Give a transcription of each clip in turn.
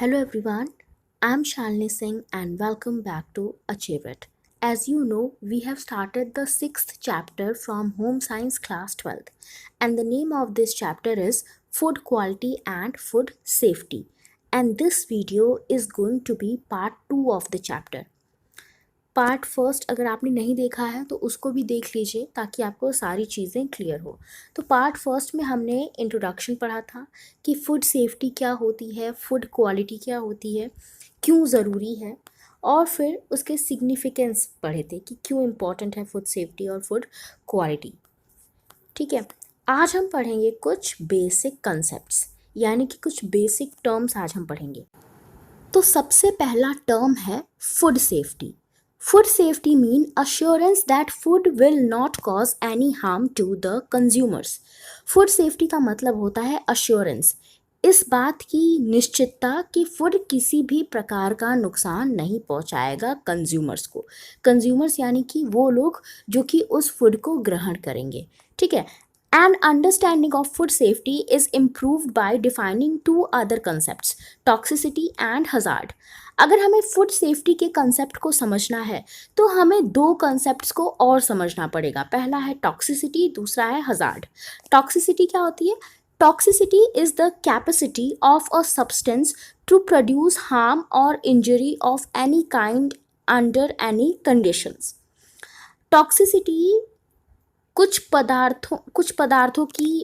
Hello everyone, I'm Shalini Singh and welcome back to Achieve It. As you know, we have started the 6th chapter from Home Science Class 12th, and the name of this chapter is Food Quality and Food Safety. And this video is going to be part 2 of the chapter. Part first अगर आपने नहीं देखा है तो उसको भी देख लीजिए ताकि आपको सारी चीज़ें क्लियर हो। तो पार्ट फर्स्ट में हमने इंट्रोडक्शन पढ़ा था कि फूड सेफ्टी क्या होती है, फूड क्वालिटी क्या होती है, क्यों ज़रूरी है, और फिर उसके सिग्निफिकेंस पढ़े थे कि क्यों इम्पॉर्टेंट है फूड सेफ्टी और फूड क्वालिटी। ठीक है, आज हम पढ़ेंगे कुछ बेसिक कंसेप्ट्स, यानी कि कुछ बेसिक टर्म्स आज हम पढ़ेंगे। तो सबसे पहला टर्म है food safety. Food safety means assurance that food will not cause any harm to the consumers. Food safety का मतलब होता है assurance, इस बात की निश्चितता कि फूड किसी भी प्रकार का नुकसान नहीं पहुंचाएगा कंज्यूमर्स को। कंज्यूमर्स यानी कि वो लोग जो कि उस फूड को ग्रहण करेंगे। ठीक है, An understanding of food safety is improved by defining two other concepts, toxicity and hazard. अगर हमें फूड सेफ्टी के कंसेप्ट को समझना है तो हमें दो कंसेप्ट्स को और समझना पड़ेगा। पहला है टॉक्सिसिटी, दूसरा है हजार्ड। टॉक्सिसिटी क्या होती है? Toxicity is the capacity of a substance to produce harm और injury of any kind under any conditions. Toxicity कुछ पदार्थों की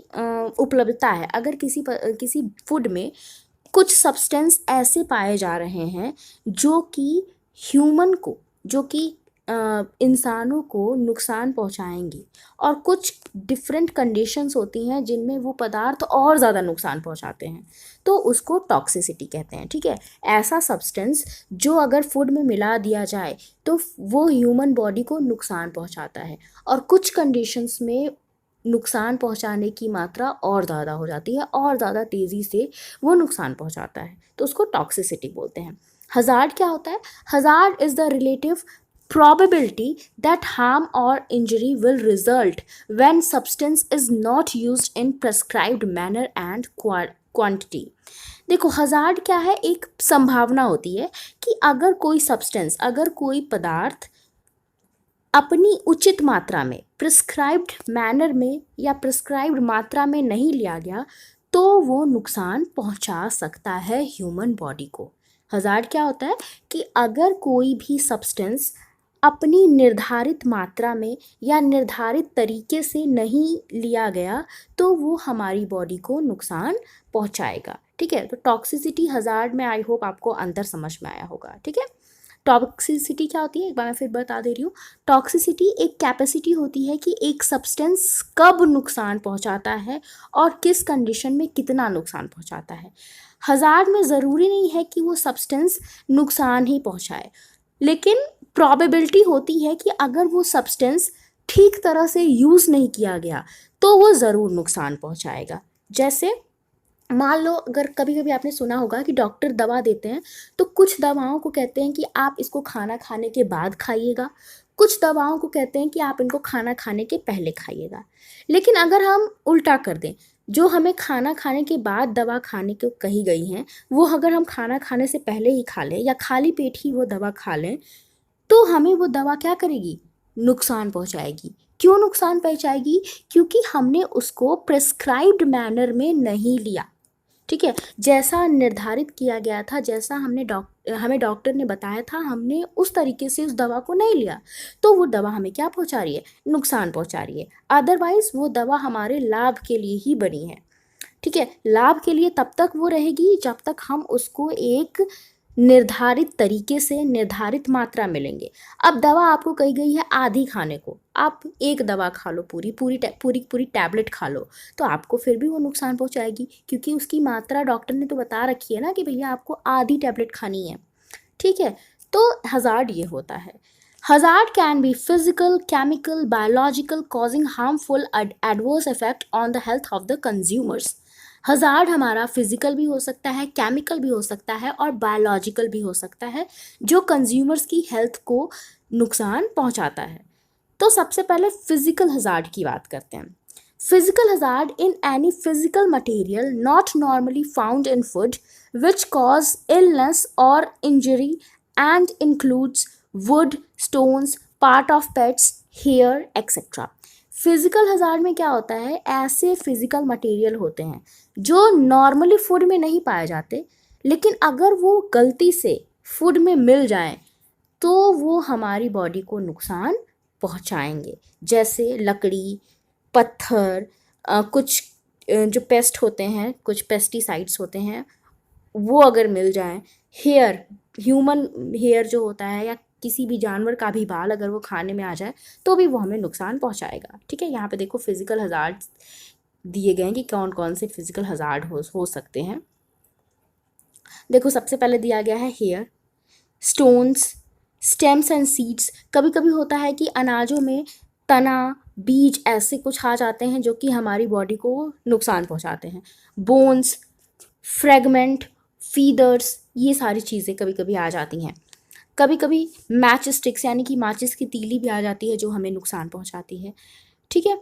उपलब्धता है। अगर किसी फूड में कुछ सब्सटेंस ऐसे पाए जा रहे हैं जो कि इंसानों को नुकसान पहुंचाएंगी, और कुछ डिफरेंट कंडीशंस होती हैं जिनमें वो पदार्थ और ज़्यादा नुकसान पहुंचाते हैं, तो उसको टॉक्सिसिटी कहते हैं। ठीक है, ऐसा सब्सटेंस जो अगर फूड में मिला दिया जाए तो वो ह्यूमन बॉडी को नुकसान पहुंचाता है, और कुछ कंडीशंस में नुकसान पहुंचाने की मात्रा और ज़्यादा हो जाती है और ज़्यादा तेज़ी से वो नुकसान पहुंचाता है, तो उसको टॉक्सिसिटी बोलते हैं। हज़ार्ड क्या होता है? Hazard is the relative probability that harm or injury will result when substance is not used in prescribed manner and quantity. देखो, हज़ार्ड क्या है? एक संभावना होती है कि अगर कोई पदार्थ अपनी उचित मात्रा में, प्रिस्क्राइब्ड मैनर में या प्रिस्क्राइब्ड मात्रा में नहीं लिया गया तो वो नुकसान पहुंचा सकता है ह्यूमन बॉडी को। हज़ार्ड क्या होता है कि अगर कोई भी सब्सटेंस अपनी निर्धारित मात्रा में या निर्धारित तरीके से नहीं लिया गया तो वो हमारी बॉडी को नुकसान पहुंचाएगा। ठीक है, तो टॉक्सिसिटी हज़ार्ड में आई होप आपको अंतर समझ में आया होगा। ठीक है, टॉक्सिसिटी क्या होती है एक बार मैं फिर बता दे रही हूँ। टॉक्सिसिटी एक कैपेसिटी होती है कि एक सब्सटेंस कब नुकसान पहुंचाता है और किस कंडीशन में कितना नुकसान पहुंचाता है। हज़ार्ड में ज़रूरी नहीं है कि वो सब्सटेंस नुकसान ही पहुंचाए, लेकिन प्रोबेबिलिटी होती है कि अगर वो सब्सटेंस ठीक तरह से यूज़ नहीं किया गया तो वो ज़रूर नुकसान पहुंचाएगा। जैसे मान लो, अगर कभी कभी आपने सुना होगा कि डॉक्टर दवा देते हैं तो कुछ दवाओं को कहते हैं कि आप इसको खाना खाने के बाद खाइएगा, कुछ दवाओं को कहते हैं कि आप इनको खाना खाने के पहले खाइएगा। लेकिन अगर हम उल्टा कर दें, जो हमें खाना खाने के बाद दवा खाने को कही गई हैं वो अगर हम खाना खाने से पहले ही खा लें या खाली पेट ही वो दवा खा लें तो हमें वो दवा क्या करेगी? नुकसान पहुंचाएगी। क्यों नुकसान पहुंचाएगी? क्योंकि हमने उसको प्रिस्क्राइब्ड मैनर में नहीं लिया। ठीक है, जैसा निर्धारित किया गया था, जैसा हमें डॉक्टर ने बताया था, हमने उस तरीके से उस दवा को नहीं लिया तो वो दवा हमें क्या पहुंचा रही है? नुकसान पहुंचा रही है। अदरवाइज वो दवा हमारे लाभ के लिए ही बनी है। ठीक है, लाभ के लिए तब तक वो रहेगी जब तक हम उसको एक निर्धारित तरीके से निर्धारित मात्रा में लेंगे। अब दवा आपको कही गई है आधी खाने को, आप एक दवा खा लो, पूरी टैबलेट खा लो, तो आपको फिर भी वो नुकसान पहुंचाएगी क्योंकि उसकी मात्रा डॉक्टर ने तो बता रखी है ना कि भैया आपको आधी टैबलेट खानी है। ठीक है, तो हज़ार्ड ये होता है। Hazard can be physical, chemical, biological, causing harmful adverse effect on the health of the consumers. Hazard हमारा फिजिकल भी हो सकता है, केमिकल भी हो सकता है और बायोलॉजिकल भी हो सकता है, जो कंज्यूमर्स की हेल्थ को नुकसान पहुंचाता है। तो सबसे पहले फिजिकल हज़ार्ड की बात करते हैं। Physical hazard in any physical material not normally found in food which cause illness or injury and includes wood, stones, part of pets, hair, etc. Physical hazard में क्या होता है, ऐसे फिजिकल मटेरियल होते हैं जो नॉर्मली फूड में नहीं पाए जाते, लेकिन अगर वो गलती से फूड में मिल जाएं तो वो हमारी बॉडी को नुकसान पहुंचाएंगे। जैसे लकड़ी, पत्थर, कुछ जो पेस्ट होते हैं, कुछ पेस्टिसाइड्स होते हैं, वो अगर मिल जाएं, हेयर, ह्यूमन हेयर जो होता है या किसी भी जानवर का भी बाल अगर वो खाने में आ जाए तो भी वो हमें नुकसान पहुंचाएगा। ठीक है, यहाँ पे देखो फिजिकल हजार्ड दिए गए हैं कि कौन कौन से फिजिकल हजार्ड हो सकते हैं। देखो सबसे पहले दिया गया है hair, stones, stems and seeds. कभी कभी होता है कि अनाजों में तना, बीज ऐसे कुछ आ जाते हैं जो कि हमारी बॉडी को नुकसान पहुंचाते हैं। बोन्स, फ्रेगमेंट, फीदर्स, ये सारी चीज़ें कभी कभी आ जाती हैं। कभी कभी मैच स्टिक्स यानी कि माचिस की तीली भी आ जाती है जो हमें नुकसान पहुंचाती है। ठीक है,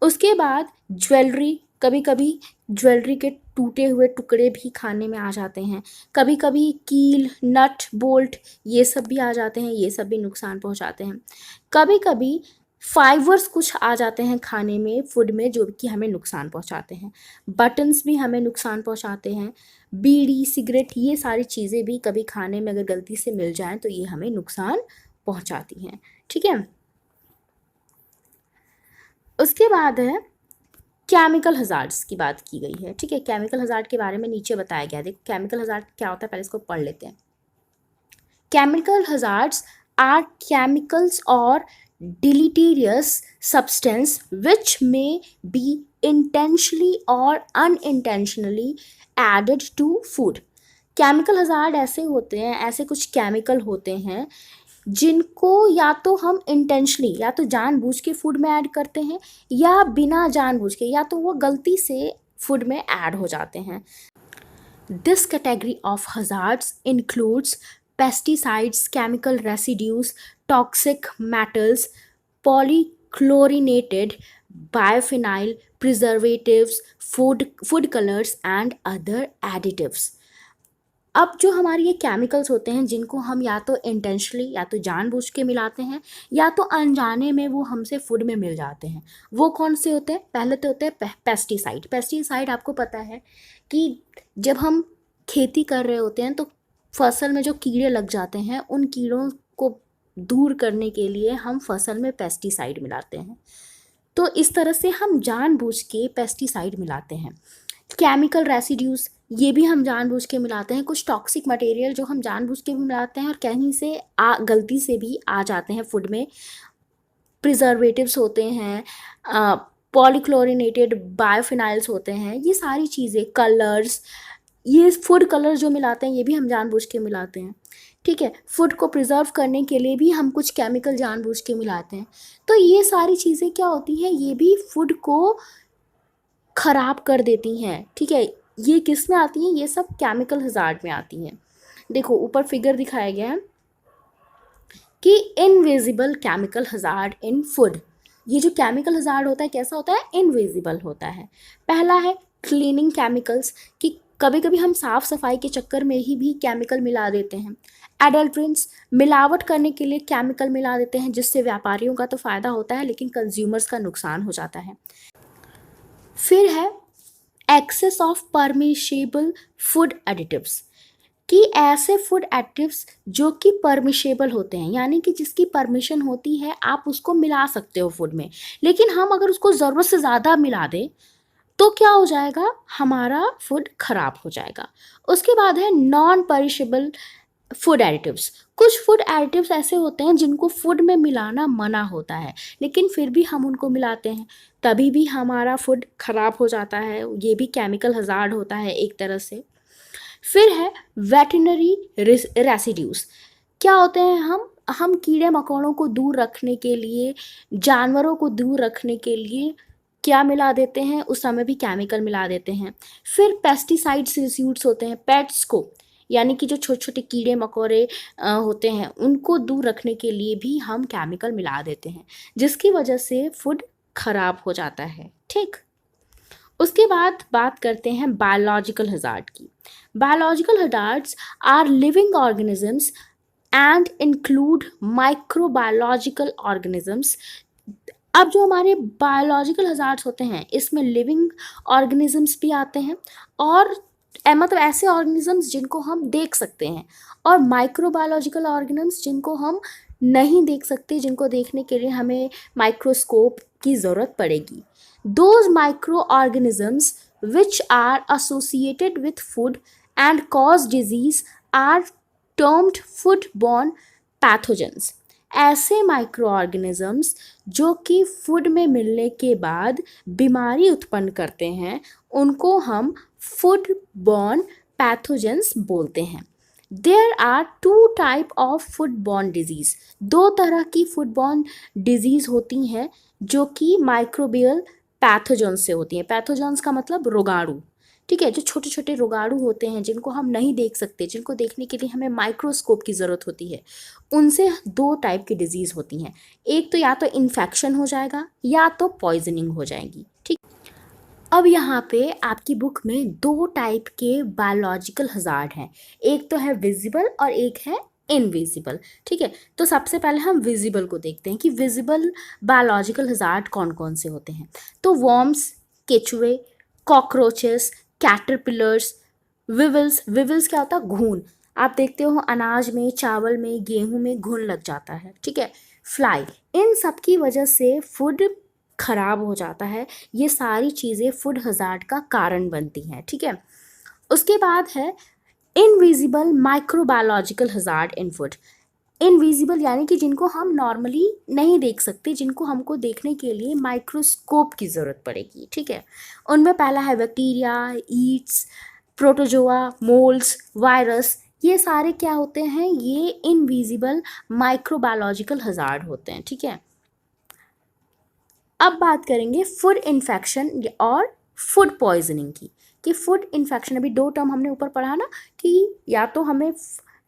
उसके बाद ज्वेलरी, कभी कभी ज्वेलरी के टूटे हुए टुकड़े भी खाने में आ जाते हैं। कभी कभी कील, नट, बोल्ट, ये सब भी आ जाते हैं, ये सब भी नुकसान पहुंचाते हैं। कभी कभी फाइबर्स कुछ आ जाते हैं खाने में, फूड में, जो कि हमें नुकसान पहुंचाते हैं। बटन्स भी हमें नुकसान पहुंचाते हैं। बीड़ी, सिगरेट, ये सारी चीज़ें भी कभी खाने में अगर गलती से मिल जाएं तो ये हमें नुकसान पहुंचाती हैं। ठीक है, उसके बाद है केमिकल हजार्ड्स की बात की गई है। ठीक है, केमिकल हजार्ड के बारे में नीचे बताया गया है। देखो केमिकल हजार्ड क्या होता है, पहले इसको पढ़ लेते हैं। केमिकल हजार्ड्स आर केमिकल्स और deleterious substance which may be intentionally or unintentionally added to food। Chemical hazard ऐसे होते हैं, ऐसे कुछ केमिकल होते हैं जिनको या तो हम इंटेंशनली, या तो जानबूझ के फूड में ऐड करते हैं, या बिना जानबूझ के, या तो वो गलती से फूड में ऐड हो जाते हैं। This category of hazards includes pesticides, chemical residues, toxic metals, polychlorinated biophenyl, preservatives, food colors and other additives। अब जो हमारे ये केमिकल्स होते हैं जिनको हम या तो इंटेंशनली, या तो जानबूझ के मिलाते हैं, या तो अनजाने में वो हमसे फूड में मिल जाते हैं, वो कौन से होते हैं? पहले तो होते हैं पेस्टिसाइड। पेस्टिसाइड आपको पता है कि जब हम खेती कर रहे होते हैं तो फसल में जो कीड़े लग जाते हैं, उन कीड़ों को दूर करने के लिए हम फसल में पेस्टिसाइड मिलाते हैं। तो इस तरह से हम जानबूझ के पेस्टिसाइड मिलाते हैं। केमिकल रेसिड्यूज, ये भी हम जानबूझ के मिलाते हैं। कुछ टॉक्सिक मटेरियल जो हम जानबूझ के भी मिलाते हैं और कहीं से गलती से भी आ जाते हैं फूड में। प्रिजर्वेटिव्स होते हैं, पॉलीक्लोरिनेटेड बायोफिनाइल्स होते हैं, ये सारी चीज़ें, कलर्स, ये फूड कलर जो मिलाते हैं ये भी हम जानबूझ के मिलाते हैं। ठीक है, फूड को प्रिजर्व करने के लिए भी हम कुछ केमिकल जानबूझ के मिलाते हैं। तो ये सारी चीज़ें क्या होती हैं, ये भी फूड को ख़राब कर देती हैं। ठीक है, ये किस में आती हैं? ये सब केमिकल हजार्ड में आती हैं। देखो ऊपर फिगर दिखाया गया है कि इनविजिबल केमिकल हजार्ड इन फूड। ये जो केमिकल हजार्ड होता है कैसा होता है? इनविजिबल होता है। पहला है क्लीनिंग केमिकल्स, कि कभी कभी हम साफ सफाई के चक्कर में ही भी केमिकल मिला देते हैं। एडल्ट्रेंट्स, मिलावट करने के लिए केमिकल मिला देते हैं, जिससे व्यापारियों का तो फ़ायदा होता है लेकिन कंज्यूमर्स का नुकसान हो जाता है। फिर है excess of permissible food additives, कि ऐसे फूड एडिटिव्स जो कि परमिशेबल होते हैं, यानी कि जिसकी परमिशन होती है, आप उसको मिला सकते हो फूड में, लेकिन हम अगर उसको ज़रूरत से ज़्यादा मिला दें तो क्या हो जाएगा? हमारा फूड खराब हो जाएगा। उसके बाद है नॉन पेरिशेबल फूड एडिटिव्स। कुछ फूड एडिटिव्स ऐसे होते हैं जिनको फूड में मिलाना मना होता है, लेकिन फिर भी हम उनको मिलाते हैं, तभी भी हमारा फूड खराब हो जाता है। ये भी केमिकल हजार्ड होता है एक तरह से। फिर है वेटरनरी रेसिड्यूज। क्या होते हैं? हम कीड़े मकोड़ों को दूर रखने के लिए, जानवरों को दूर रखने के लिए क्या मिला देते हैं? उस समय भी केमिकल मिला देते हैं। फिर पेस्टिसाइड्स रिड्यूस होते हैं, पेट्स को, यानी कि जो छोटे छोटे कीड़े मकोड़े होते हैं उनको दूर रखने के लिए भी हम केमिकल मिला देते हैं, जिसकी वजह से फूड खराब हो जाता है। ठीक। उसके बाद बात करते हैं बायोलॉजिकल हजार्ड की। Biological hazards are living organisms and include microbiological organisms. अब जो हमारे बायोलॉजिकल हजार्ड्स होते हैं इसमें लिविंग ऑर्गेनिजम्स भी आते हैं और मतलब ऐसे ऑर्गेनिजम्स जिनको हम देख सकते हैं, और माइक्रोबायोलॉजिकल ऑर्गेनिजम्स जिनको हम नहीं देख सकते, जिनको देखने के लिए हमें माइक्रोस्कोप की ज़रूरत पड़ेगी। Those microorganisms which are associated with food and cause disease are termed food borne pathogens. ऐसे माइक्रो ऑर्गेनिजम्स जो कि फूड में मिलने के बाद बीमारी उत्पन्न करते हैं उनको हम फूड बॉर्न पैथोजेंस बोलते हैं। There are two type of food borne disease. दो तरह की फूड बॉर्न डिजीज होती हैं जो कि माइक्रोबियल पैथोजेंस से होती हैं। पैथोजेंस का मतलब रोगाणु, ठीक है, जो छोटे छोटे रोगाणु होते हैं जिनको हम नहीं देख सकते, जिनको देखने के लिए हमें माइक्रोस्कोप की ज़रूरत होती है, उनसे दो टाइप की डिजीज़ होती हैं। एक तो या तो इन्फेक्शन हो जाएगा या तो पॉइजनिंग हो जाएगी, ठीक। अब यहाँ पे आपकी बुक में दो टाइप के बायोलॉजिकल हजार्ड हैं, एक तो है विजिबल और एक है इनविजिबल, ठीक है। तो सबसे पहले हम विजिबल को देखते हैं कि विजिबल बायोलॉजिकल हजार्ड कौन कौन से होते हैं। तो वॉर्म्स, केचुए, कॉकरोचेस, कैटरपिलर्स, विवल्स। विवल्स क्या होता है? घून। आप देखते हो अनाज में, चावल में, गेहूं में घुन लग जाता है, ठीक है। फ्लाई, इन सब की वजह से फूड खराब हो जाता है। ये सारी चीज़ें फूड हजार्ड का कारण बनती हैं, ठीक है। उसके बाद है इनविजिबल माइक्रोबायोलॉजिकल हजार्ड इन फूड। इनविजिबल यानी कि जिनको हम नॉर्मली नहीं देख सकते, जिनको हमको देखने के लिए माइक्रोस्कोप की ज़रूरत पड़ेगी, ठीक है। उनमें पहला है bacteria, Yeats, protozoa, moulds, virus. ये सारे क्या होते हैं? ये इनविजिबल माइक्रोबायोलॉजिकल हजार्ड होते हैं, ठीक है। अब बात करेंगे फूड इन्फेक्शन और फूड पॉइजनिंग की, कि फूड इन्फेक्शन, अभी दो टर्म हमने ऊपर पढ़ा ना, कि या तो हमें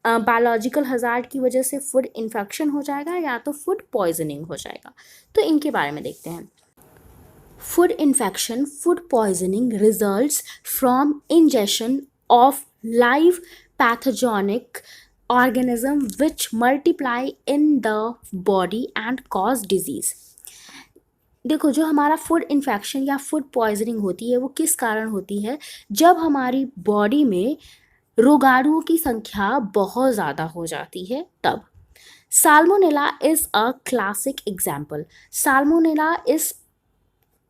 बायोलॉजिकल हजार्ड की वजह से फूड इन्फेक्शन हो जाएगा या तो फूड पॉइजनिंग हो जाएगा। तो इनके बारे में देखते हैं। Food infection, food poisoning results from ingestion of live pathogenic organism which multiply in the body and cause disease। देखो, जो हमारा फूड इन्फेक्शन या फूड पॉइजनिंग होती है वो किस कारण होती है? जब हमारी बॉडी में रोगाणुओं की संख्या बहुत ज़्यादा हो जाती है तब। Salmonella is a classic example. Salmonella इस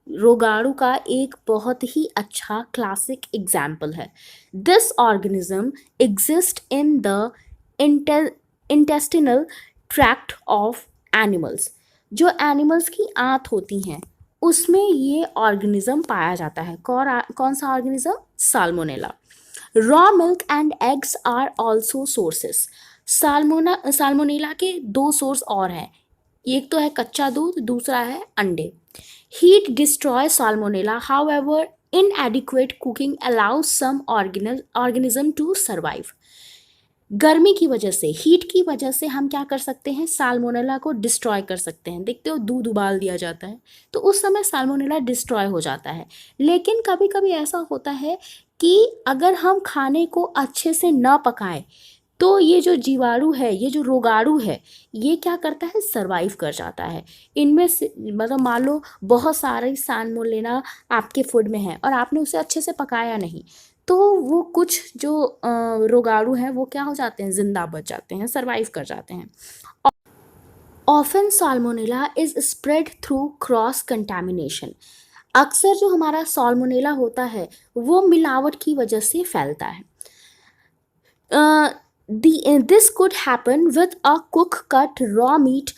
रोगाणु का एक बहुत ही अच्छा क्लासिक एग्जाम्पल है। This organism exist in the intestinal tract of animals. जो एनिमल्स की आंत होती हैं उसमें ये ऑर्गेनिज्म पाया जाता है। कौन सा organism? Salmonella. Raw milk and eggs are also sources. Salmonella के दो सोर्स और हैं, एक तो है कच्चा दूध, दूसरा है अंडे। Heat destroy salmonella, however inadequate cooking allows some organism to survive। गर्मी की वजह से, हीट की वजह से हम क्या कर सकते हैं? साल्मोनेला को डिस्ट्रॉय कर सकते हैं। देखते हो दूध उबाल दिया जाता है तो उस समय साल्मोनेला डिस्ट्रॉय हो जाता है। लेकिन कभी कभी ऐसा होता है कि अगर हम खाने को अच्छे से न पकाएं तो ये जो जीवाणु है, ये जो रोगाणु है, ये क्या करता है? सर्वाइव कर जाता है। इनमें से मतलब मान लो बहुत सारे साल्मोनेला आपके फूड में है और आपने उसे अच्छे से पकाया नहीं, तो वो कुछ जो रोगाणु हैं वो क्या हो जाते हैं? जिंदा बच जाते हैं, सर्वाइव कर जाते हैं। Often salmonella is spread through cross contamination. अक्सर जो हमारा साल्मोनेला होता है वो मिलावट की वजह से फैलता है। This could happen with a cook cut raw meat,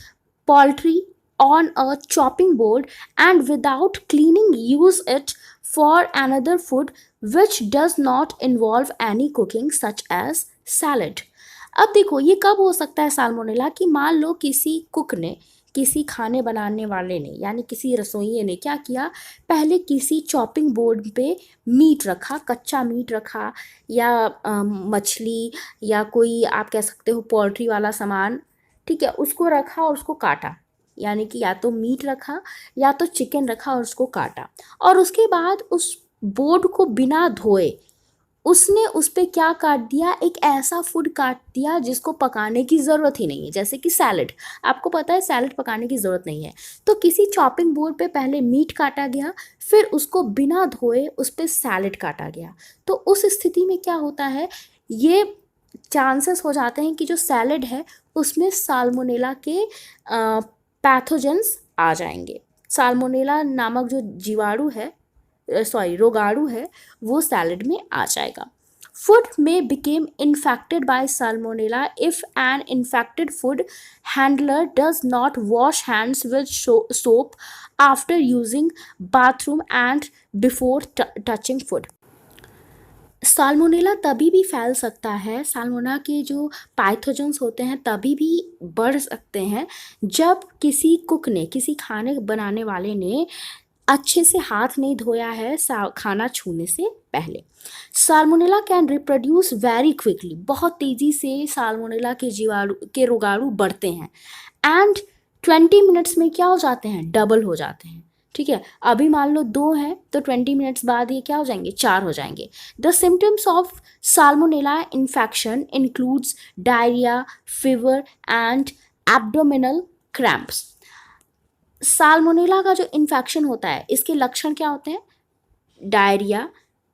poultry on a chopping board and without cleaning use it for another food which does not involve any cooking such as salad। अब देखो ये कब हो सकता है salmonella, कि मान लो किसी कुक ने, किसी खाने बनाने वाले ने यानी किसी रसोइये ने क्या किया, पहले किसी चॉपिंग बोर्ड पे मीट रखा, कच्चा मीट रखा या मछली या कोई आप कह सकते हो पोल्ट्री वाला सामान, ठीक है, उसको रखा और उसको काटा। यानी कि या तो मीट रखा या तो चिकन रखा और उसको काटा, और उसके बाद उस बोर्ड को बिना धोए उसने उस पे क्या काट दिया, एक ऐसा फूड काट दिया जिसको पकाने की ज़रूरत ही नहीं है, जैसे कि सैलड। आपको पता है सैलड पकाने की ज़रूरत नहीं है, तो किसी चॉपिंग बोर्ड पे पहले मीट काटा गया, फिर उसको बिना धोए उस पे सैलड काटा गया। तो उस स्थिति में क्या होता है, ये चांसेस हो जाते हैं कि जो सैलड है उसमें साल्मोनेला के पैथोजेंस आ जाएंगे। साल्मोनेला नामक जो जीवाणु है, रोगाणु है, वो सैलड में आ जाएगा। Food may become infected by salmonella if an infected food handler does not wash hands with soap after using bathroom and before touching food. Salmonella तभी भी फैल सकता है, साल्मोनेला के जो पैथोजेंस होते हैं तभी भी बढ़ सकते हैं जब किसी कुक ने, किसी खाने बनाने वाले ने अच्छे से हाथ नहीं धोया है खाना छूने से पहले। Salmonella can reproduce very quickly, बहुत तेज़ी से साल्मोनेला के जीवाणु के रोगाणु बढ़ते हैं एंड 20 मिनट्स में क्या हो जाते हैं, डबल हो जाते हैं। ठीक है, अभी मान लो 2 हैं तो 20 मिनट्स बाद ये क्या हो जाएंगे, 4 हो जाएंगे। The symptoms of salmonella infection includes diarrhoea, fever and abdominal cramps. Salmonella का जो इन्फेक्शन होता है इसके लक्षण क्या होते हैं, डायरिया,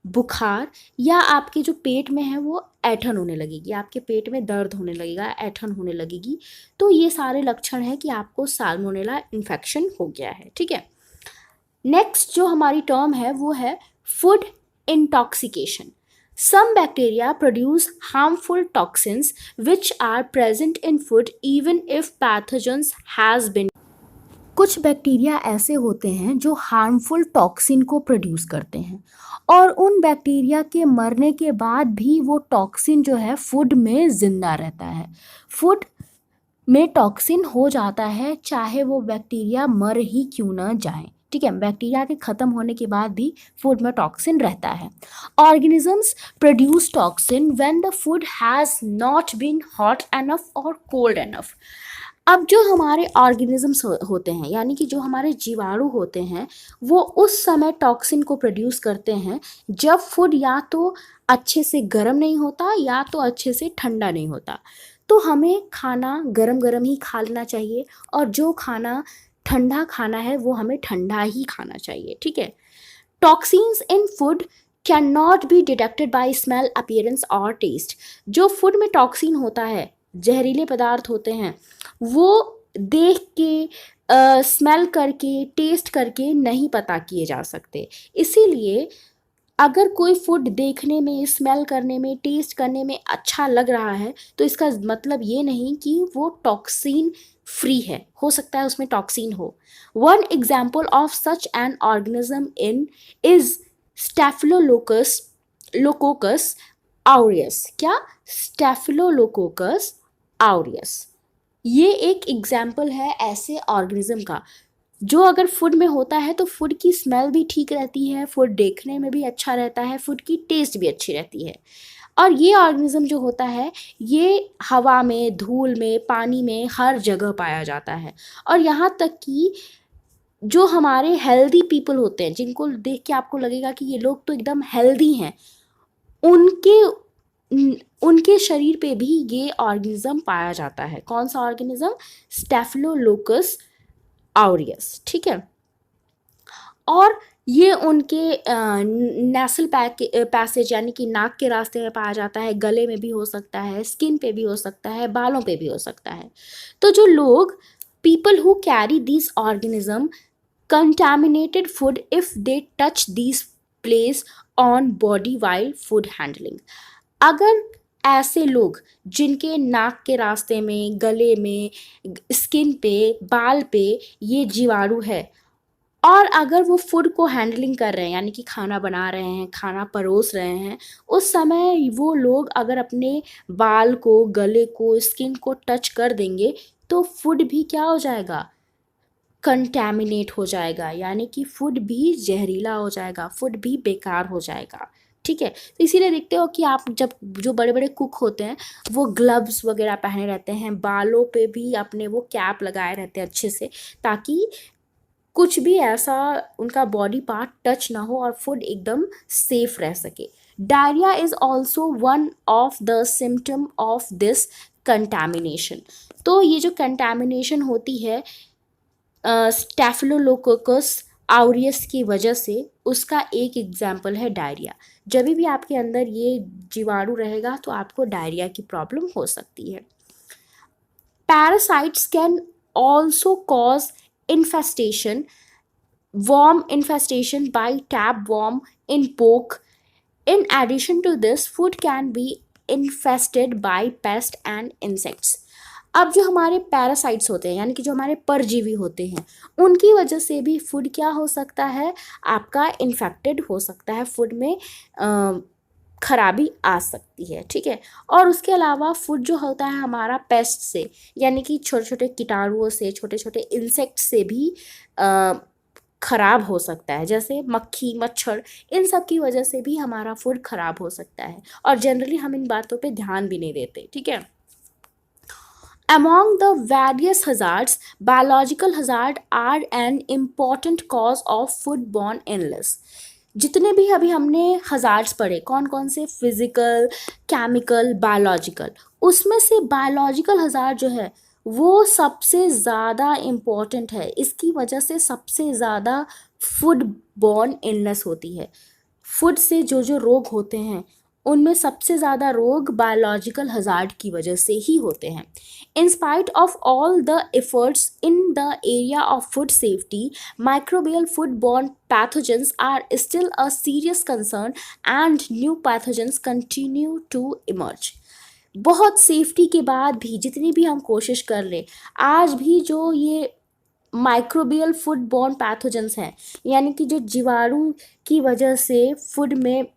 बुखार, या आपके जो पेट में है वो ऐंठन होने लगेगी, आपके पेट में दर्द होने लगेगा, ऐंठन होने लगेगी। तो ये सारे लक्षण हैं कि आपको साल्मोनेला इन्फेक्शन हो गया है। ठीक है, नेक्स्ट जो हमारी टर्म है वो है food intoxication. Some bacteria produce harmful toxins which are present in food even if pathogens has been। कुछ बैक्टीरिया ऐसे होते हैं जो हार्मफुल टॉक्सिन को प्रोड्यूस करते हैं और उन बैक्टीरिया के मरने के बाद भी वो टॉक्सिन जो है फूड में ज़िंदा रहता है। फूड में टॉक्सिन हो जाता है चाहे वो बैक्टीरिया मर ही क्यों ना जाए। ठीक है, बैक्टीरिया के ख़त्म होने के बाद भी फूड में टॉक्सिन रहता है। Organisms produce toxin when the food has not been hot enough और कोल्ड एनफ। अब जो हमारे ऑर्गेनिजम्स होते हैं, यानी कि जो हमारे जीवाणु होते हैं, वो उस समय टॉक्सिन को प्रोड्यूस करते हैं जब फूड या तो अच्छे से गर्म नहीं होता या तो अच्छे से ठंडा नहीं होता। तो हमें खाना गरम गरम ही खा लेना चाहिए और जो खाना ठंडा खाना है वो हमें ठंडा ही खाना चाहिए। ठीक है, toxins in food can not be detected by smell, appearance और टेस्ट। जो फूड में टॉक्सिन होता है, जहरीले पदार्थ होते हैं, वो देख के, स्मेल करके, टेस्ट करके नहीं पता किए जा सकते। इसीलिए अगर कोई फूड देखने में, स्मेल करने में, टेस्ट करने में अच्छा लग रहा है तो इसका मतलब ये नहीं कि वो टॉक्सिन फ्री है, हो सकता है उसमें टॉक्सिन हो। One example of such an organism in is Staphylococcus aureus. क्या, स्टेफिलोकोकस आउरियस, ये एक एग्जाम्पल है ऐसे ऑर्गेनिज्म का जो अगर फूड में होता है तो फूड की स्मेल भी ठीक रहती है, फूड देखने में भी अच्छा रहता है, फूड की टेस्ट भी अच्छी रहती है। और ये ऑर्गेनिज्म जो होता है ये हवा में, धूल में, पानी में, हर जगह पाया जाता है। और यहाँ तक कि जो हमारे हेल्दी पीपल होते हैं, जिनको देख के आपको लगेगा कि ये लोग तो एकदम हेल्दी हैं, उनके उनके शरीर पे भी ये ऑर्गेनिज्म पाया जाता है। कौन सा ऑर्गेनिज्म, स्टेफिलोकोकस आउरियस। ठीक है, और ये उनके नेसल पैसेज यानी कि नाक के रास्ते में पाया जाता है, गले में भी हो सकता है, स्किन पे भी हो सकता है, बालों पे भी हो सकता है। तो जो लोग, people who carry this organism contaminated food if they touch these place on body while food handling। अगर ऐसे लोग जिनके नाक के रास्ते में, गले में, स्किन पे, बाल पे ये जीवाणु है और अगर वो फूड को हैंडलिंग कर रहे हैं, यानी कि खाना बना रहे हैं, खाना परोस रहे हैं, उस समय वो लोग अगर अपने बाल को, गले को, स्किन को टच कर देंगे तो फूड भी क्या हो जाएगा, कंटैमिनेट हो जाएगा, यानी कि फूड भी जहरीला हो जाएगा, फूड भी बेकार हो जाएगा। ठीक है, तो इसीलिए देखते हो कि आप जब, जो बड़े बड़े कुक होते हैं वो ग्लव्स वगैरह पहने रहते हैं, बालों पे भी अपने वो कैप लगाए रहते हैं अच्छे से, ताकि कुछ भी ऐसा उनका बॉडी पार्ट टच ना हो और फूड एकदम सेफ रह सके। Diarrhoea is also one of the symptom of this contamination. तो ये जो कंटैमिनेशन होती है स्टैफिलोकोकस आउरियस की वजह से, उसका एक एग्जाम्पल है डायरिया। जब भी आपके अंदर ये जीवाणु रहेगा तो आपको डायरिया की प्रॉब्लम हो सकती है। Parasites can also cause infestation, worm infestation by tapeworm in pork. In addition to this, food can be infested by pests and insects. अब जो हमारे पैरासाइट्स होते हैं यानी कि जो हमारे परजीवी होते हैं, उनकी वजह से भी फूड क्या हो सकता है, आपका इन्फेक्टेड हो सकता है, फूड में खराबी आ सकती है, ठीक है। और उसके अलावा फूड जो होता है हमारा पेस्ट से यानी कि छोटे छोटे कीटाणुओं से, छोटे छोटे इंसेक्ट से भी खराब हो सकता है, जैसे मक्खी, मच्छर, इन सब की वजह से भी हमारा फूड खराब हो सकता है और जनरली हम इन बातों पे ध्यान भी नहीं देते, ठीक है। Among the various hazards, biological hazard are an important cause of foodborne illness. जितने भी अभी हमने हज़ार्ड्स पढ़े, कौन कौन से, फिज़िकल, केमिकल, बायोलॉजिकल, उसमें से बायोलॉजिकल हज़ार्ड जो है वो सबसे ज़्यादा इम्पॉर्टेंट है। इसकी वजह से सबसे ज़्यादा फूड बॉर्न इलनेस होती है। फूड से जो जो रोग होते हैं उनमें सबसे ज़्यादा रोग बायोलॉजिकल हज़ार्ड की वजह से ही होते हैं। In spite of all the efforts in the area of food safety, microbial food borne pathogens are still a serious concern and new pathogens continue to emerge. बहुत सेफ्टी के बाद भी जितनी भी हम कोशिश कर लें, आज भी जो ये माइक्रोबियल फूड बॉर्न पैथोजेंस हैं यानी कि जो जीवाणु की वजह से फूड में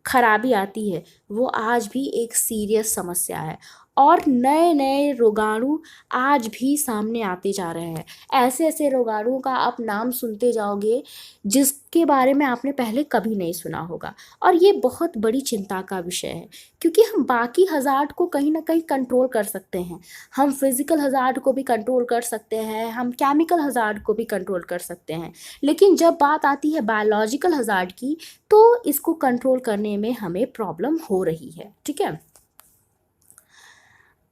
खराबी आती है, वो आज भी एक सीरियस समस्या है और नए नए रोगाणु आज भी सामने आते जा रहे हैं। ऐसे ऐसे रोगाणुओं का आप नाम सुनते जाओगे जिसके बारे में आपने पहले कभी नहीं सुना होगा और ये बहुत बड़ी चिंता का विषय है, क्योंकि हम बाकी हज़ार्ड को कहीं ना कहीं कंट्रोल कर सकते हैं। हम फिज़िकल हज़ार्ड को भी कंट्रोल कर सकते हैं, हम केमिकल हज़ार्ड को भी कंट्रोल कर सकते हैं, लेकिन जब बात आती है बायोलॉजिकल हज़ार्ड की तो इसको कंट्रोल करने में हमें प्रॉब्लम हो रही है, ठीक है।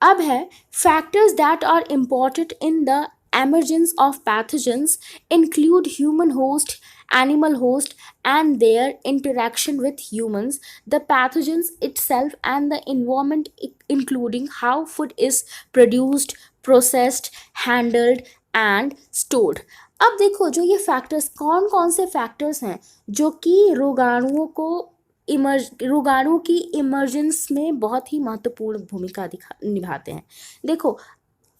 अब है factors that are important in the emergence of pathogens include human host, animal host, and their interaction with humans, the pathogens itself, and the environment, including how food is produced, processed, handled, and stored. अब देखो जो ये factors, कौन कौन से factors हैं जो कि रोगाणुओं की इमर्जेंस में बहुत ही महत्वपूर्ण भूमिका निभाते हैं। देखो,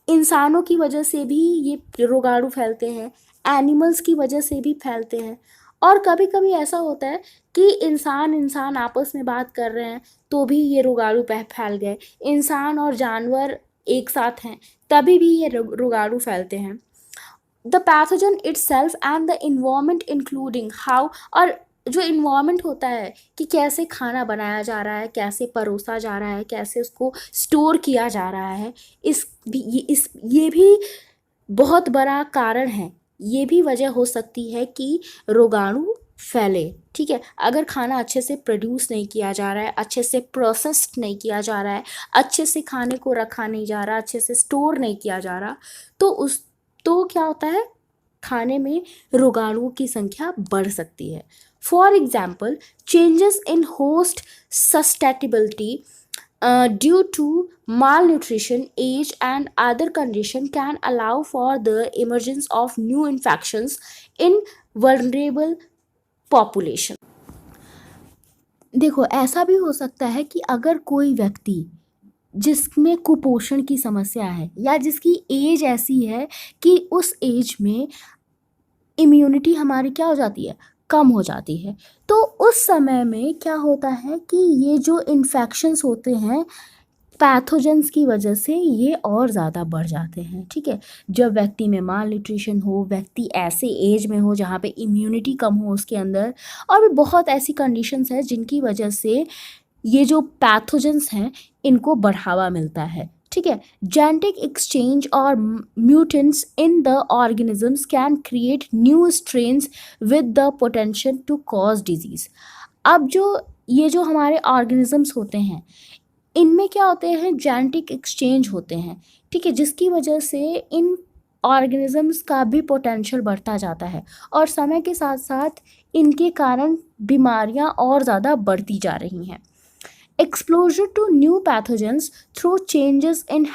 इंसानों की वजह से भी ये रोगाणु फैलते हैं, एनिमल्स की वजह से भी फैलते हैं, और कभी कभी ऐसा होता है कि इंसान आपस में बात कर रहे हैं तो भी ये रोगाणु फैल गए। इंसान और जानवर एक साथ हैं तभी भी ये रोगाणु फैलते हैं। The pathogen itself and the environment including how, और जो इन्वायरमेंट होता है कि कैसे खाना बनाया जा रहा है, कैसे परोसा जा रहा है, कैसे उसको स्टोर किया जा रहा है, ये भी बहुत बड़ा कारण है। ये भी वजह हो सकती है कि रोगाणु फैले, ठीक है। अगर खाना अच्छे से प्रोड्यूस नहीं किया जा रहा है, अच्छे से प्रोसेस्ड नहीं किया जा रहा है, अच्छे से खाने को रखा नहीं जा रहा, अच्छे से स्टोर नहीं किया जा रहा, तो क्या होता है, खाने में रोगाणुओं की संख्या बढ़ सकती है। For example, changes in host sustainability due to malnutrition, age, and other condition can allow for the emergence of new infections in vulnerable population. देखो, ऐसा भी हो सकता है कि अगर कोई व्यक्ति जिसमें कुपोषण की समस्या है या जिसकी एज ऐसी है कि उस एज में इम्यूनिटी हमारी क्या हो जाती है, कम हो जाती है, तो उस समय में क्या होता है कि ये जो इन्फेक्शंस होते हैं पैथोजेंस की वजह से ये और ज़्यादा बढ़ जाते हैं, ठीक है। जब व्यक्ति में माल न्यूट्रिशन हो, व्यक्ति ऐसे एज में हो जहाँ पे इम्यूनिटी कम हो उसके अंदर, और भी बहुत ऐसी कंडीशंस हैं जिनकी वजह से ये जो पैथोजेंस हैं इनको बढ़ावा मिलता है, ठीक है। जेनेटिक एक्सचेंज और mutants in the organisms can create new strains with the potential to cause disease. अब ये जो हमारे ऑर्गेनिजम्स होते हैं, इनमें क्या होते हैं, जेनेटिक एक्सचेंज होते हैं, ठीक है, जिसकी वजह से इन ऑर्गेनिजम्स का भी पोटेंशियल बढ़ता जाता है और समय के साथ साथ इनके कारण बीमारियां और ज़्यादा बढ़ती जा रही हैं। Exposure to new pathogens through changes in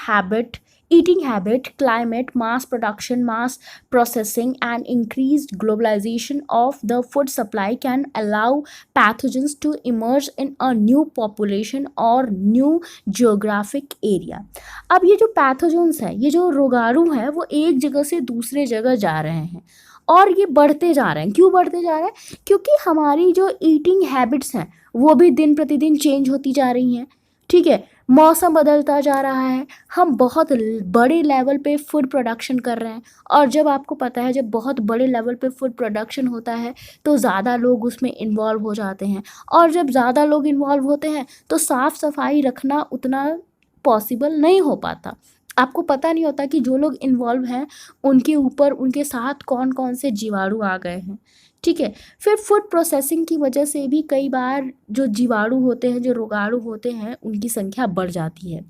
eating habit, climate, mass production, mass processing, and increased globalization of the food supply can allow pathogens to emerge in a new population or new geographic area. अब ये जो pathogens है, ये जो रोगाणु है, वो एक जगह से दूसरे जगह जा रहे हैं और ये बढ़ते जा रहे हैं। क्यों बढ़ते जा रहे हैं? क्योंकि हमारी जो ईटिंग हैबिट्स हैं वो भी दिन प्रतिदिन चेंज होती जा रही हैं, ठीक है। मौसम बदलता जा रहा है, हम बहुत बड़े लेवल पे फूड प्रोडक्शन कर रहे हैं और जब आपको पता है जब बहुत बड़े लेवल पे फूड प्रोडक्शन होता है तो ज़्यादा लोग उसमें इन्वॉल्व हो जाते हैं और जब ज़्यादा लोग इन्वॉल्व होते हैं तो साफ़ सफाई रखना उतना पॉसिबल नहीं हो पाता। आपको पता नहीं होता कि जो लोग इन्वॉल्व हैं उनके ऊपर उनके साथ कौन कौन से जीवाणु आ गए हैं, ठीक है। फिर फूड प्रोसेसिंग की वजह से भी कई बार जो जीवाणु होते हैं, जो रोगाणु होते हैं, उनकी संख्या बढ़ जाती है।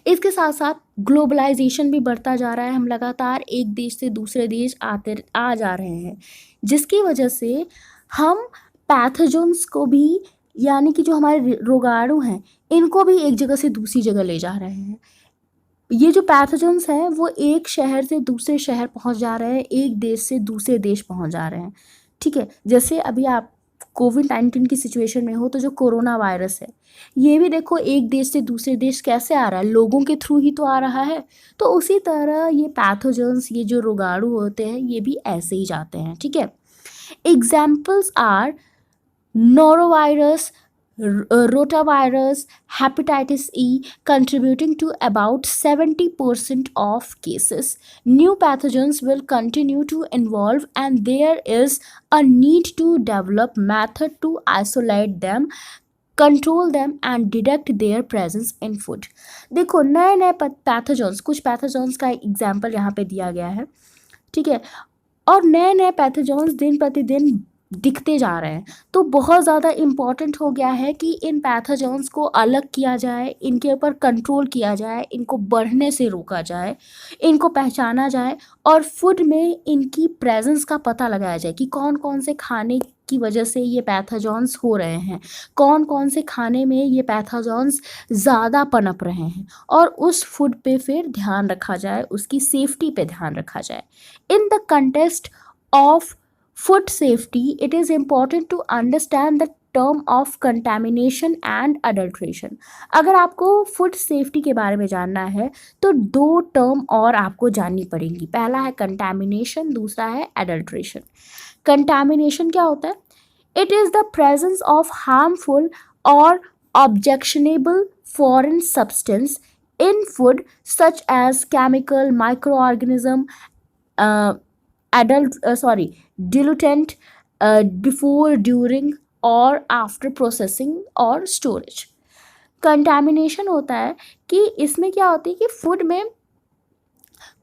इसके साथ साथ ग्लोबलाइजेशन भी बढ़ता जा रहा है, हम लगातार एक देश से दूसरे देश आ जा रहे हैं, जिसकी वजह से हम पैथोजेंस को भी, यानी कि जो हमारे रोगाणु हैं, इनको भी एक जगह से दूसरी जगह ले जा रहे हैं। ये जो पैथोजेंस हैं वो एक शहर से दूसरे शहर पहुंच जा रहे हैं, एक देश से दूसरे देश पहुंच जा रहे हैं, ठीक है। जैसे अभी आप कोविड-19 की सिचुएशन में हो तो जो कोरोना वायरस है, ये भी देखो एक देश से दूसरे देश कैसे आ रहा है, लोगों के थ्रू ही तो आ रहा है। तो उसी तरह ये पैथोजेंस, ये जो रोगाणु होते हैं, ये भी ऐसे ही जाते हैं, ठीक है। Examples are norovirus, rotavirus, hepatitis E, contributing to about 70% of cases. New pathogens will continue to evolve and there is a need to develop method to isolate them, control them and detect their presence in food. देखो नए नए pathogens, कुछ pathogens का example यहाँ पे दिया गया है, ठीक है, और नए नए पैथोजेंस दिन प्रतिदिन दिखते जा रहे हैं। तो बहुत ज़्यादा इम्पॉर्टेंट हो गया है कि इन पैथोजेंस को अलग किया जाए, इनके ऊपर कंट्रोल किया जाए, इनको बढ़ने से रोका जाए, इनको पहचाना जाए और फूड में इनकी प्रेजेंस का पता लगाया जाए कि कौन कौन से खाने की वजह से ये पैथोजेंस हो रहे हैं, कौन कौन से खाने में ये पैथोजेंस ज़्यादा पनप रहे हैं और उस फूड पे फिर ध्यान रखा जाए, उसकी सेफ्टी पे ध्यान रखा जाए। In the context of food safety, it is important to understand the term of contamination and adulteration. अगर आपको फूड सेफ्टी के बारे में जानना है तो दो टर्म और आपको जाननी पड़ेंगी। पहला है कंटामिनेशन, दूसरा है एडल्ट्रेशन। कंटामिनेशन क्या होता है? It is the presence of harmful और objectionable foreign substance in food such as chemical, microorganism, diluent before, during और आफ्टर प्रोसेसिंग और स्टोरेज। कंटामिनेशन होता है कि इसमें क्या होती है कि फूड में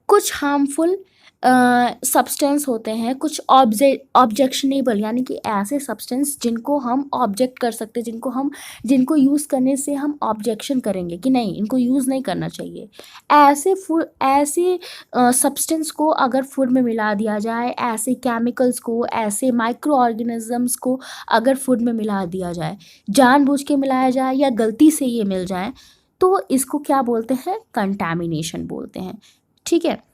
कुछ हार्मफुल सब्सटेंस होते हैं, कुछ ऑब्जेक्शनेबल यानी कि ऐसे सब्सटेंस जिनको हम ऑब्जेक्ट कर सकते हैं, जिनको यूज़ करने से हम ऑब्जेक्शन करेंगे कि नहीं, इनको यूज़ नहीं करना चाहिए। ऐसे सब्सटेंस को अगर फूड में मिला दिया जाए, ऐसे केमिकल्स को, ऐसे माइक्रो ऑर्गेनिजम्स को अगर फूड में मिला दिया जाए, जानबूझ के मिलाया जाए या गलती से ये मिल जाए, तो इसको क्या बोलते हैं? कंटैमिनेशन बोलते हैं, ठीक है।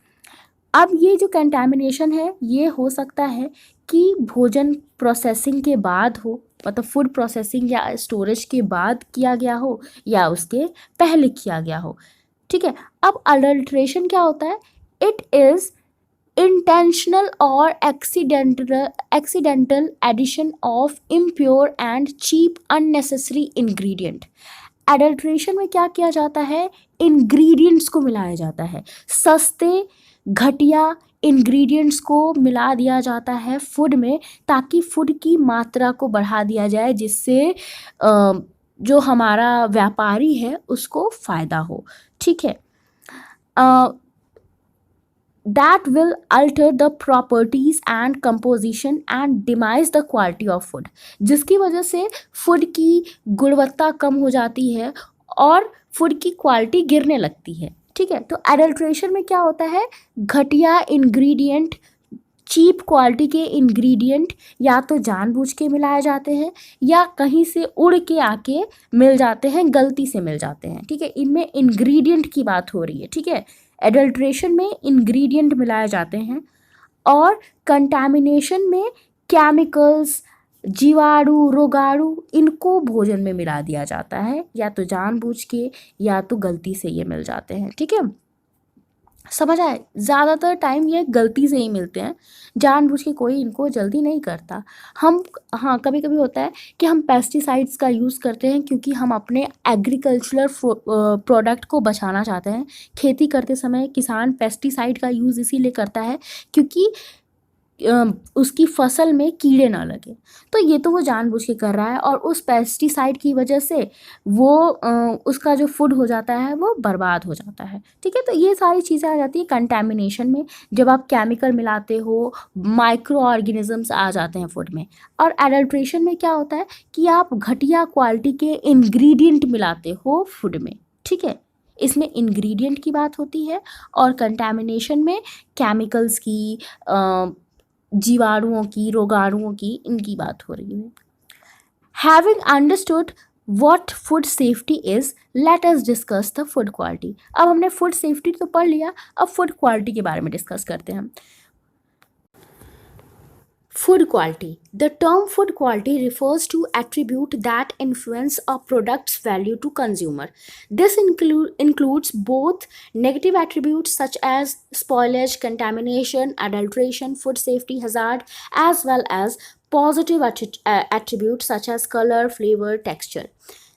अब ये जो कंटैमिनेशन है ये हो सकता है कि भोजन प्रोसेसिंग के बाद हो, मतलब फूड प्रोसेसिंग या स्टोरेज के बाद किया गया हो या उसके पहले किया गया हो, ठीक है। अब अडल्ट्रेशन क्या होता है? इट इज़ इंटेंशनल और accidental addition of impure and cheap unnecessary ingredient. Adulteration में क्या किया जाता है? इंग्रेडिएंट्स को मिलाया जाता है, सस्ते घटिया इंग्रेडिएंट्स को मिला दिया जाता है फूड में ताकि फूड की मात्रा को बढ़ा दिया जाए, जिससे जो हमारा व्यापारी है उसको फ़ायदा हो, ठीक है। that will alter the properties and composition and demise the quality of food, जिसकी वजह से फूड की गुणवत्ता कम हो जाती है और फूड की क्वालिटी गिरने लगती है, ठीक है। तो एडल्ट्रेशन में क्या होता है, घटिया इंग्रेडिएंट, चीप क्वालिटी के इंग्रेडिएंट या तो जानबूझ के मिलाए जाते हैं या कहीं से उड़ के आके मिल जाते हैं, गलती से मिल जाते हैं, ठीक है। इनमें इंग्रेडिएंट की बात हो रही है, ठीक है। एडल्ट्रेशन में इंग्रेडिएंट मिलाए जाते हैं और कंटामिनेशन में केमिकल्स, जीवाणु, रोगाणु, इनको भोजन में मिला दिया जाता है, या तो जानबूझ के या तो गलती से ये मिल जाते हैं, ठीक है। समझ आए, ज़्यादातर टाइम ये गलती से ही मिलते हैं, जानबूझ के कोई इनको जल्दी नहीं करता। हम, हाँ, कभी कभी होता है कि हम पेस्टिसाइड्स का यूज़ करते हैं क्योंकि हम अपने एग्रीकल्चरल प्रोडक्ट को बचाना चाहते हैं। खेती करते समय किसान पेस्टिसाइड का यूज़ इसीलिए करता है क्योंकि उसकी फसल में कीड़े ना लगे। तो ये तो वो जानबूझ के कर रहा है और उस पेस्टिसाइड की वजह से वो उसका जो फूड हो जाता है वो बर्बाद हो जाता है, ठीक है। तो ये सारी चीज़ें आ जाती है कंटैमिनेशन में, जब आप केमिकल मिलाते हो, माइक्रो ऑर्गेनिजम्स आ जाते हैं फूड में। और एडल्ट्रेशन में क्या होता है कि आप घटिया क्वालिटी के इंग्रेडिएंट मिलाते हो फूड में, ठीक है। इसमें इंग्रेडिएंट की बात होती है और कंटैमिनेशन में केमिकल्स की, जीवाणुओं की, रोगाणुओं की, इनकी बात हो रही है। Having understood what food safety is, let us discuss the food quality. अब हमने फूड सेफ्टी तो पढ़ लिया, अब फूड क्वालिटी के बारे में डिस्कस करते हैं हम। Food quality. The term food quality refers to attribute that influence a product's value to consumer. This includes both negative attributes such as spoilage, contamination, adulteration, food safety hazard, as well as positive attributes such as color, flavor, texture.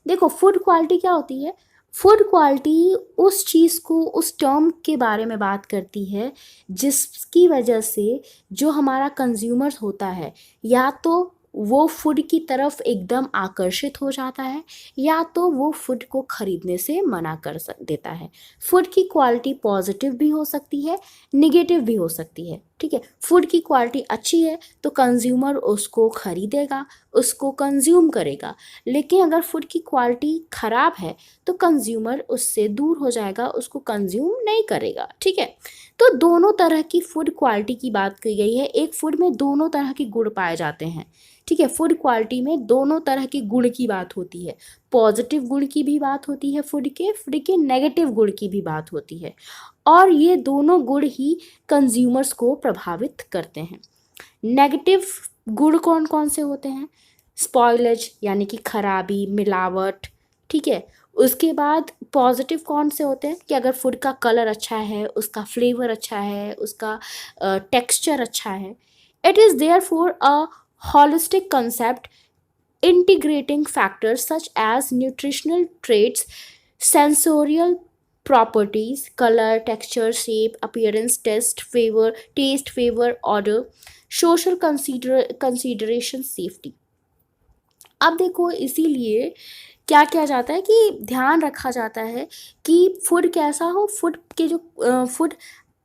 देखो food quality क्या होती है। Food quality उस चीज़ को, उस term के बारे में बात करती है जिसकी वजह से जो हमारा कंज्यूमर्स होता है या तो वो फूड की तरफ एकदम आकर्षित हो जाता है या तो वो फूड को खरीदने से मना कर देता है। फूड की क्वालिटी पॉजिटिव भी हो सकती है, निगेटिव भी हो सकती है, ठीक है। फूड की क्वालिटी अच्छी है तो कंज्यूमर उसको खरीदेगा, उसको कंज्यूम करेगा, लेकिन अगर फूड की क्वालिटी ख़राब है तो कंज्यूमर उससे दूर हो जाएगा, उसको कंज्यूम नहीं करेगा, ठीक है। तो दोनों तरह की फूड क्वालिटी की बात की गई है। एक फूड में दोनों तरह के गुण पाए जाते हैं, ठीक है। फूड क्वालिटी में दोनों तरह के गुण की बात होती है, पॉजिटिव गुण की भी बात होती है, फूड के नेगेटिव गुण की भी बात होती है, और ये दोनों गुण ही कंज्यूमर्स को प्रभावित करते हैं। नेगेटिव गुण कौन कौन से होते हैं? स्पॉइलेज यानी कि खराबी, मिलावट, ठीक है। उसके बाद पॉजिटिव कौन से होते हैं कि अगर फूड का कलर अच्छा है, उसका फ्लेवर अच्छा है, उसका टेक्सचर अच्छा है। It is there for a holistic concept integrating factors such as nutritional traits, sensorial properties, color, texture, shape, appearance, taste, favor, odor, social consideration, safety. अब देखो, इसीलिए क्या किया जाता है कि ध्यान रखा जाता है कि फूड कैसा हो, फूड के जो फूड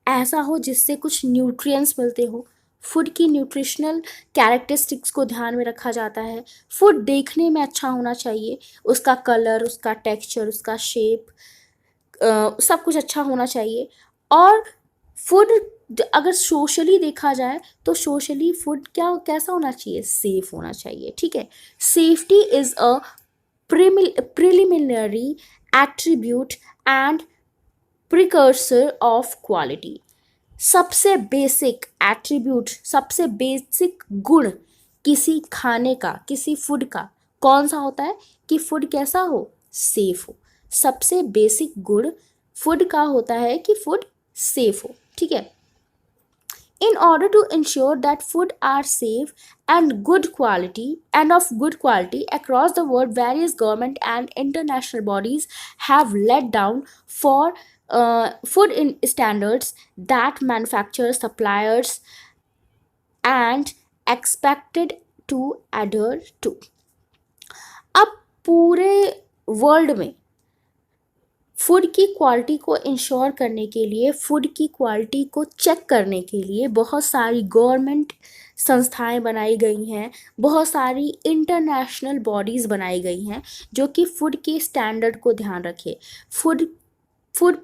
ऐसा हो जिससे कुछ न्यूट्रिएंट्स मिलते हो, फूड की न्यूट्रिशनल कैरेक्टरिस्टिक्स को ध्यान में रखा जाता है। फूड देखने में अच्छा होना चाहिए, उसका कलर, उसका टेक्सचर, उसका शेप, सब कुछ अच्छा होना चाहिए। और फूड अगर सोशली देखा जाए तो सोशली फूड कैसा होना चाहिए, सेफ होना चाहिए, ठीक है। Safety is a preliminary attribute and precursor of quality. सबसे बेसिक एट्रीब्यूट, सबसे बेसिक गुण किसी खाने का, किसी फूड का कौन सा होता है कि फूड कैसा हो, सेफ हो। सबसे बेसिक गुण फूड का होता है कि फूड सेफ हो, ठीक है। In order to ensure that food are safe and of good quality across the world, various government and international bodies have laid down for food standards that manufacturers, suppliers, and expected to adhere to. अब पूरे world में food की quality को ensure करने के लिए, food की quality को चेक करने के लिए बहुत सारी गवर्नमेंट संस्थाएं बनाई गई हैं, बहुत सारी इंटरनेशनल बॉडीज़ बनाई गई हैं जो कि फूड के स्टैंडर्ड को ध्यान रखे। फूड फूड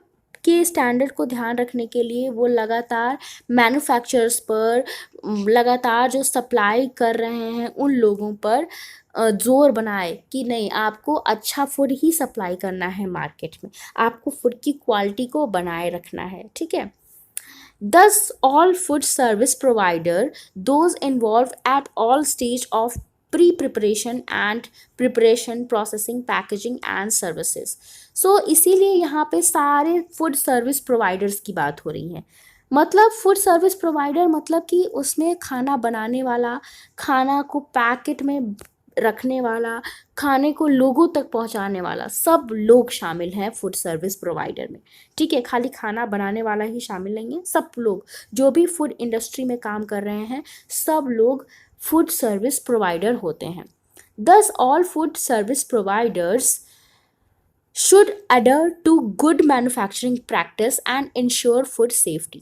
के स्टैंडर्ड को ध्यान रखने के लिए वो लगातार मैन्युफैक्चरर्स पर, लगातार जो सप्लाई कर रहे हैं उन लोगों पर जोर बनाए कि नहीं, आपको अच्छा फूड ही सप्लाई करना है मार्केट में, आपको फूड की क्वालिटी को बनाए रखना है, ठीक है। Thus, all food service provider, those involved at all stage of pre-preparation and preparation, processing, packaging and services. So इसीलिए यहाँ पे सारे फूड सर्विस प्रोवाइडर्स की बात हो रही है। मतलब फूड सर्विस प्रोवाइडर मतलब कि उसमें खाना बनाने वाला, खाना को पैकेट में रखने वाला, खाने को लोगों तक पहुंचाने वाला, सब लोग शामिल हैं फूड सर्विस प्रोवाइडर में, ठीक है। खाली खाना बनाने वाला ही शामिल नहीं है, सब लोग जो भी फूड इंडस्ट्री में काम कर रहे हैं सब लोग फूड सर्विस प्रोवाइडर होते हैं। दस all food service providers should adhere to good manufacturing practice and ensure food safety.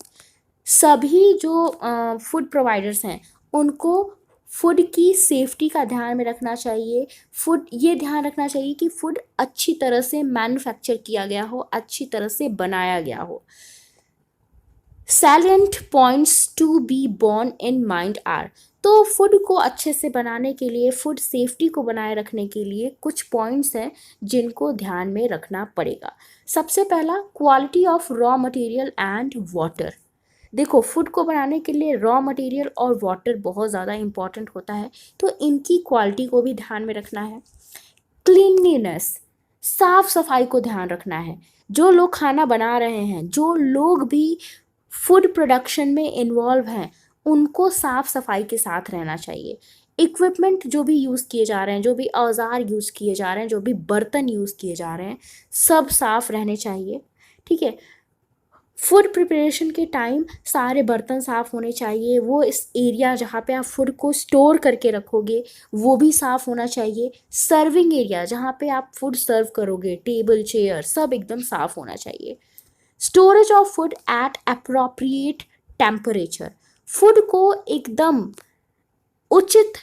सभी जो फूड प्रोवाइडर्स हैं उनको फूड की सेफ्टी का ध्यान में रखना चाहिए। फूड ये ध्यान रखना चाहिए कि फूड अच्छी तरह से मैन्युफैक्चर किया गया हो, अच्छी तरह से बनाया गया हो। Salient points to be borne in mind are, तो फूड को अच्छे से बनाने के लिए, फूड सेफ्टी को बनाए रखने के लिए कुछ पॉइंट्स हैं जिनको ध्यान में रखना पड़ेगा। सबसे पहला, quality of raw material and water. देखो, फूड को बनाने के लिए रॉ मटेरियल और वाटर बहुत ज़्यादा इम्पॉर्टेंट होता है, तो इनकी क्वालिटी को भी ध्यान में रखना है। क्लीनलीनेस, साफ सफाई को ध्यान रखना है। जो लोग खाना बना रहे हैं, जो लोग भी फूड प्रोडक्शन में इन्वॉल्व हैं, उनको साफ सफाई के साथ रहना चाहिए। इक्विपमेंट जो भी यूज़ किए जा रहे हैं, जो भी औजार यूज़ किए जा रहे हैं, जो भी बर्तन यूज़ किए जा रहे हैं, सब साफ रहने चाहिए, ठीक है। फूड प्रिपरेशन के टाइम सारे बर्तन साफ़ होने चाहिए। वो इस एरिया जहाँ पे आप फूड को स्टोर करके रखोगे वो भी साफ़ होना चाहिए। सर्विंग एरिया जहाँ पे आप फूड सर्व करोगे, टेबल चेयर सब एकदम साफ़ होना चाहिए। Storage of food at appropriate temperature, food को एकदम उचित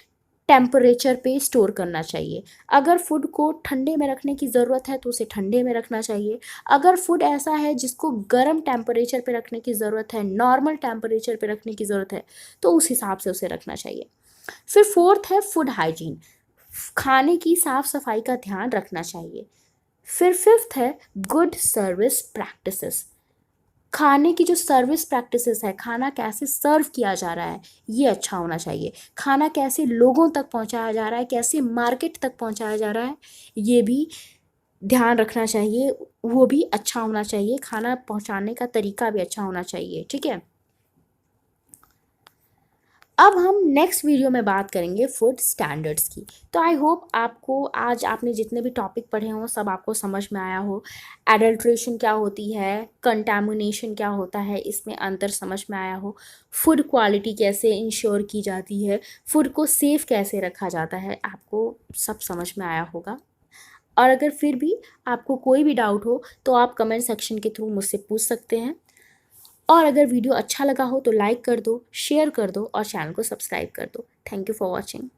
टेम्परेचर पे स्टोर करना चाहिए। अगर फूड को ठंडे में रखने की ज़रूरत है तो उसे ठंडे में रखना चाहिए। अगर फूड ऐसा है जिसको गर्म टेम्परेचर पे रखने की ज़रूरत है, नॉर्मल टेम्परेचर पे रखने की ज़रूरत है, तो उस हिसाब से उसे रखना चाहिए। फिर फोर्थ है फूड हाइजीन, खाने की साफ़ सफाई का ध्यान रखना चाहिए। फिर फिफ्थ है गुड सर्विस प्रैक्टिसेस, खाने की जो सर्विस प्रैक्टिसेस है, खाना कैसे सर्व किया जा रहा है ये अच्छा होना चाहिए। खाना कैसे लोगों तक पहुंचाया जा रहा है, कैसे मार्केट तक पहुंचाया जा रहा है, ये भी ध्यान रखना चाहिए, वो भी अच्छा होना चाहिए। खाना पहुंचाने का तरीका भी अच्छा होना चाहिए, ठीक है। अब हम नेक्स्ट वीडियो में बात करेंगे फूड स्टैंडर्ड्स की। तो आई होप आपको आज आपने जितने भी टॉपिक पढ़े हों सब आपको समझ में आया हो। एडल्ट्रेशन क्या होती है, कंटामिनेशन क्या होता है, इसमें अंतर समझ में आया हो। फूड क्वालिटी कैसे इंश्योर की जाती है, फूड को सेफ कैसे रखा जाता है, आपको सब समझ में आया होगा। और अगर फिर भी आपको कोई भी डाउट हो तो आप कमेंट सेक्शन के थ्रू मुझसे पूछ सकते हैं। और अगर वीडियो अच्छा लगा हो तो लाइक कर दो, शेयर कर दो और चैनल को सब्सक्राइब कर दो। Thank you for watching.